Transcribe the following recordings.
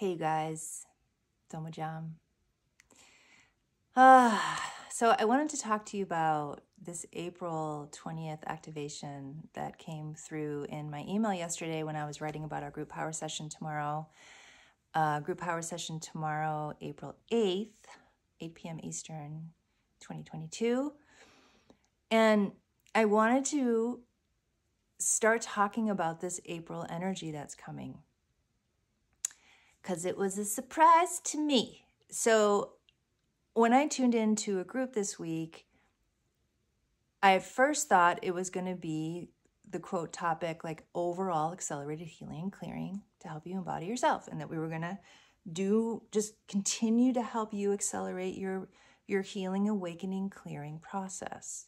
Hey guys, Domo Jam. So I wanted to talk to you about this April 20th activation that came through in my email yesterday when I was writing about our group power session tomorrow. Group power session tomorrow, April 8th, 8 p.m. Eastern, 2022. And I wanted to start talking about this April energy that's coming because it was a surprise to me. So when I tuned into a group this week, I at first thought it was going to be the quote topic, like overall accelerated healing and clearing to help you embody yourself, and that we were going to just continue to help you accelerate your healing, awakening, clearing process.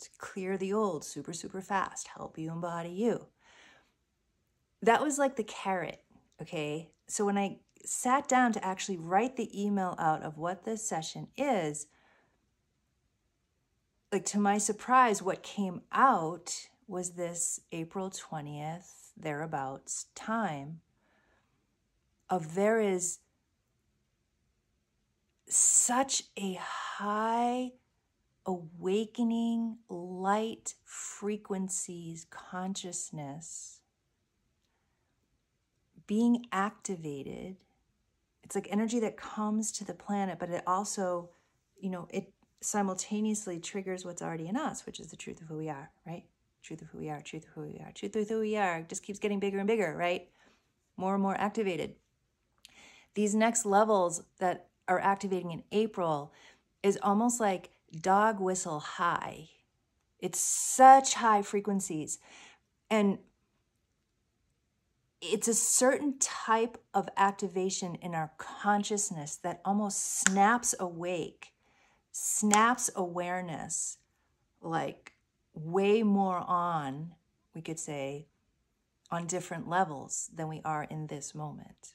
To clear the old super, super fast, help you embody you. That was like the carrot, okay? So when I sat down to actually write the email out of what this session is, like to my surprise, what came out was this April 20th, thereabouts time of there is such a high awakening, light frequencies, consciousness being activated. It's like energy that comes to the planet, but it also, it simultaneously triggers what's already in us, which is the truth of who we are, right? Truth of who we are, truth of who we are, truth of who we are. It just keeps getting bigger and bigger, right? More and more activated. These next levels that are activating in April is almost like dog whistle high. It's such high frequencies. And it's a certain type of activation in our consciousness that almost snaps awake, snaps awareness, like way more on, we could say, on different levels than we are in this moment.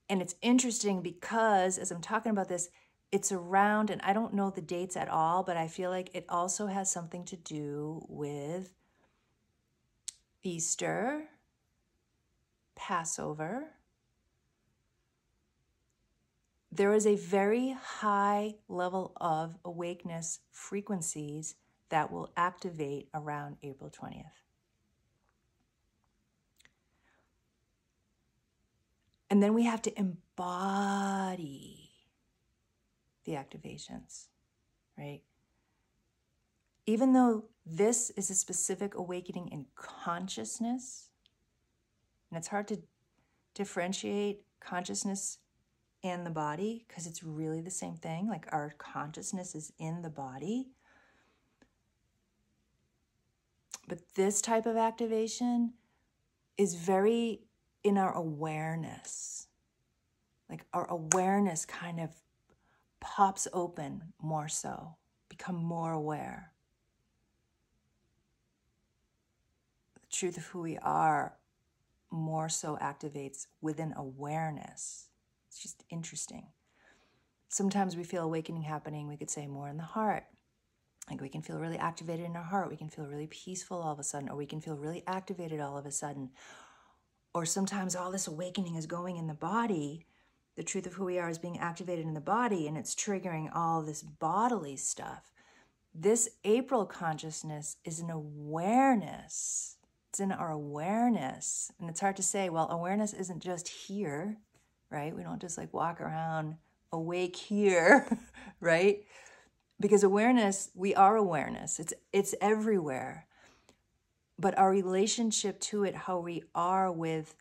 And it's interesting because as I'm talking about this, it's around, and I don't know the dates at all, but I feel like it also has something to do with Easter, Passover. There is a very high level of awakeness frequencies that will activate around April 20th. And then we have to embody the activations, right? Even though this is a specific awakening in consciousness, and it's hard to differentiate consciousness and the body because it's really the same thing, like our consciousness is in the body. But this type of activation is very in our awareness. Like our awareness kind of pops open more so, become more aware. The truth of who we are more so activates within awareness. It's just interesting. Sometimes we feel awakening happening, we could say more in the heart. Like we can feel really activated in our heart. We can feel really peaceful all of a sudden, or we can feel really activated all of a sudden. Or sometimes all this awakening is going in the body. The truth of who we are is being activated in the body, and it's triggering all this bodily stuff. This April consciousness is an awareness. It's in our awareness. And it's hard to say, well, awareness isn't just here, right? We don't just like walk around awake here, right? Because awareness, we are awareness. It's everywhere. But our relationship to it, how we are with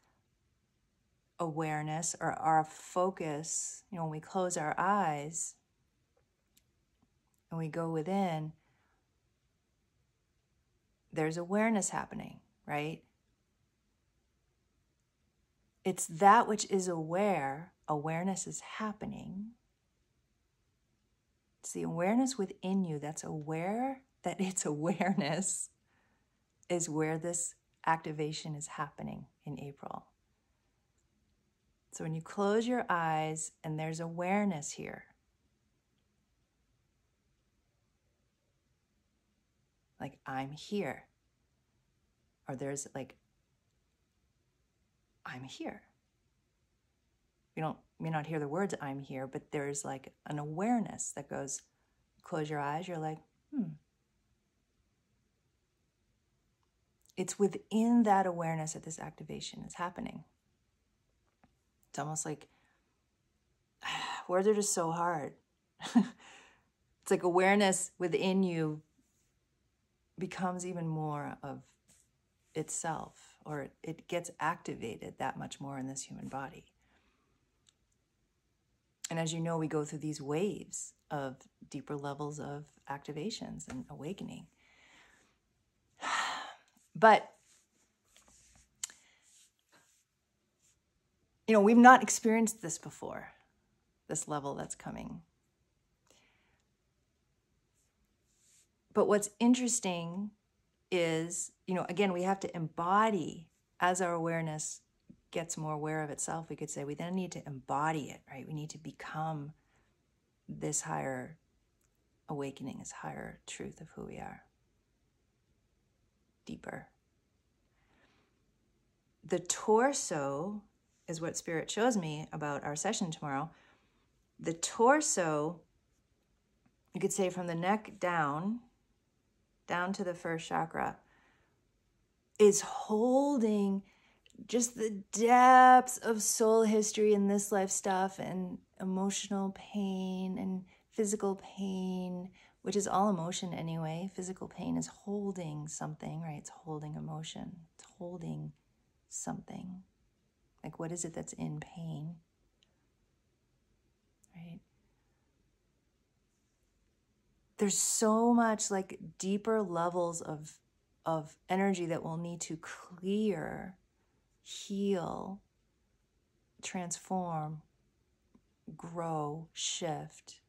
awareness or our focus, when we close our eyes and we go within, there's awareness happening, right? It's that which is aware. Awareness is happening. It's the awareness within you that's aware that it's awareness is where this activation is happening in April. So when you close your eyes and there's awareness here, like I'm here, or there's like I'm here. You may not hear the words I'm here, but there's like an awareness that goes, close your eyes, you're like, It's within that awareness that this activation is happening. It's almost like words are just so hard. It's like awareness within you becomes even more of itself, or it gets activated that much more in this human body. And as you know, we go through these waves of deeper levels of activations and awakening. But, we've not experienced this before, this level that's coming. But what's interesting is, again, we have to embody as our awareness gets more aware of itself. We could say we then need to embody it, right? We need to become this higher awakening, this higher truth of who we are. Deeper. The torso is what Spirit shows me about our session tomorrow. The torso, you could say from the neck down to the first chakra, is holding just the depths of soul history and this life stuff and emotional pain and physical pain, which is all emotion anyway. Physical pain is holding something, right? It's holding emotion. It's holding something. Like, what is it that's in pain? Right? There's so much like deeper levels of energy that we'll need to clear, heal, transform, grow, shift,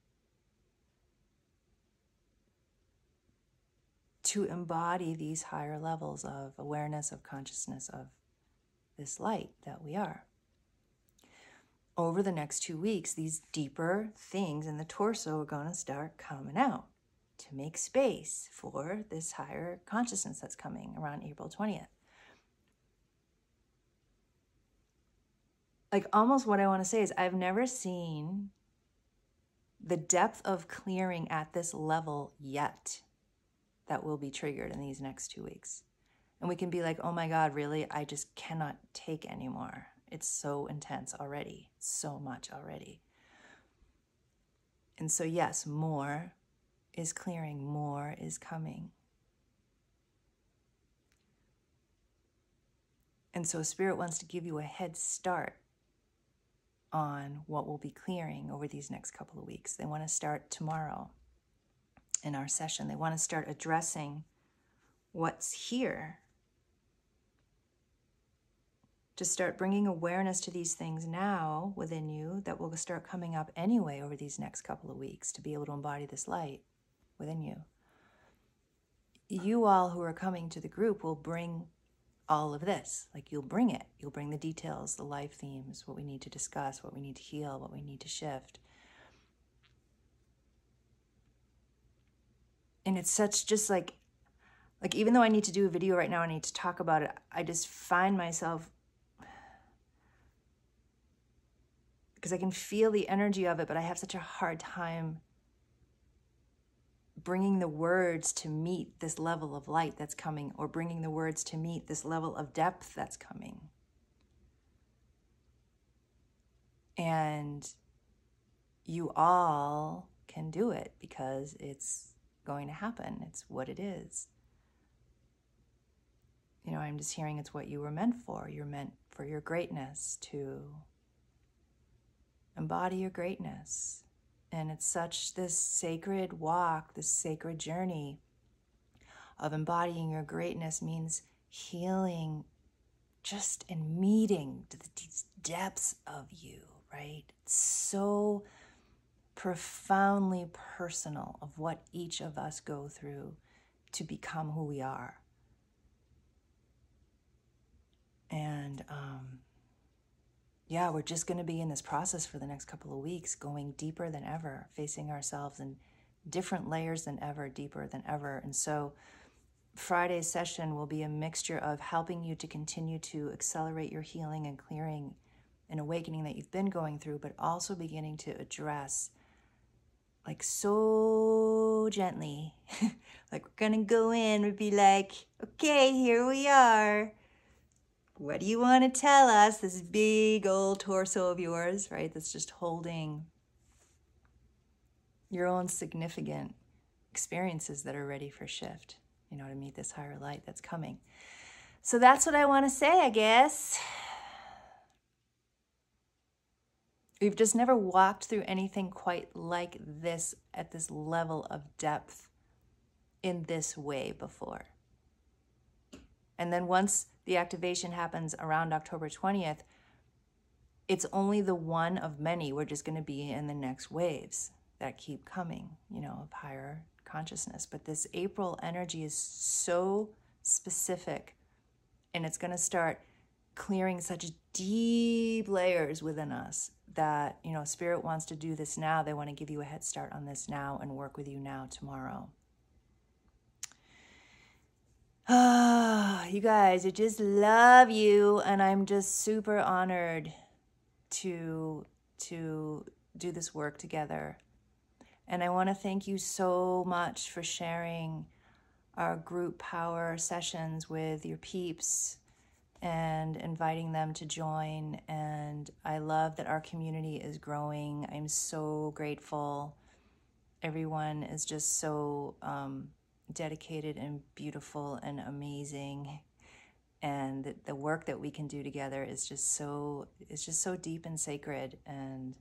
to embody these higher levels of awareness, of consciousness, of this light that we are. Over the next 2 weeks, these deeper things in the torso are going to start coming out to make space for this higher consciousness that's coming around April 20th. Like, almost what I want to say is I've never seen the depth of clearing at this level yet that will be triggered in these next 2 weeks. And we can be like, oh my God, really? I just cannot take anymore. It's so intense already, so much already. And so yes, more is clearing, more is coming. And so Spirit wants to give you a head start on what will be clearing over these next couple of weeks. They want to start tomorrow in our session. They want to start addressing what's here. To start bringing awareness to these things now within you that will start coming up anyway over these next couple of weeks to be able to embody this light within you. You all who are coming to the group will bring all of this. Like, you'll bring it. You'll bring the details, the life themes, what we need to discuss, what we need to heal, what we need to shift. And it's such just like even though I need to do a video right now, I need to talk about it, I just find myself, because I can feel the energy of it, but I have such a hard time bringing the words to meet this level of light that's coming, or bringing the words to meet this level of depth that's coming. And you all can do it because it's going to happen. It's what it is. I'm just hearing it's what you were meant for. You're meant for your greatness, to embody your greatness. And it's such this sacred walk, this sacred journey of embodying your greatness means healing just and meeting these depths of you, right? It's so profoundly personal of what each of us go through to become who we are. And we're just going to be in this process for the next couple of weeks, going deeper than ever, facing ourselves in different layers than ever, deeper than ever. And so Friday's session will be a mixture of helping you to continue to accelerate your healing and clearing and awakening that you've been going through, but also beginning to address, like so gently, like we're gonna go in, we'd be like, okay, here we are. What do you want to tell us? This big old torso of yours, right? That's just holding your own significant experiences that are ready for shift, you know, to meet this higher light that's coming. So that's what I want to say, I guess. We've just never walked through anything quite like this at this level of depth in this way before. And then once the activation happens around October 20th, it's only the one of many. We're just going to be in the next waves that keep coming, you know, of higher consciousness. But this April energy is so specific, and it's going to start clearing such deep layers within us that, you know, Spirit wants to do this now. They want to give you a head start on this now and work with you now tomorrow. Ah, you guys, I just love you, and I'm just super honored to do this work together. And I want to thank you so much for sharing our group power sessions with your peeps and inviting them to join. And I love that our community is growing. I'm so grateful. Everyone is just so dedicated and beautiful and amazing. And the work that we can do together is just so, it's just so deep and sacred, and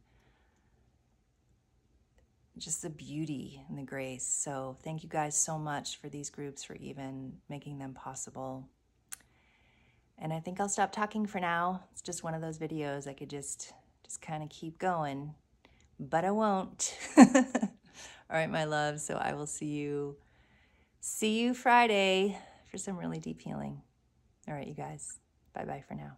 just the beauty and the grace. So thank you guys so much for these groups, for even making them possible. And I think I'll stop talking for now. It's just one of those videos I could just kind of keep going, but I won't. All right, my love. So I will see you Friday for some really deep healing. All right, you guys. Bye-bye for now.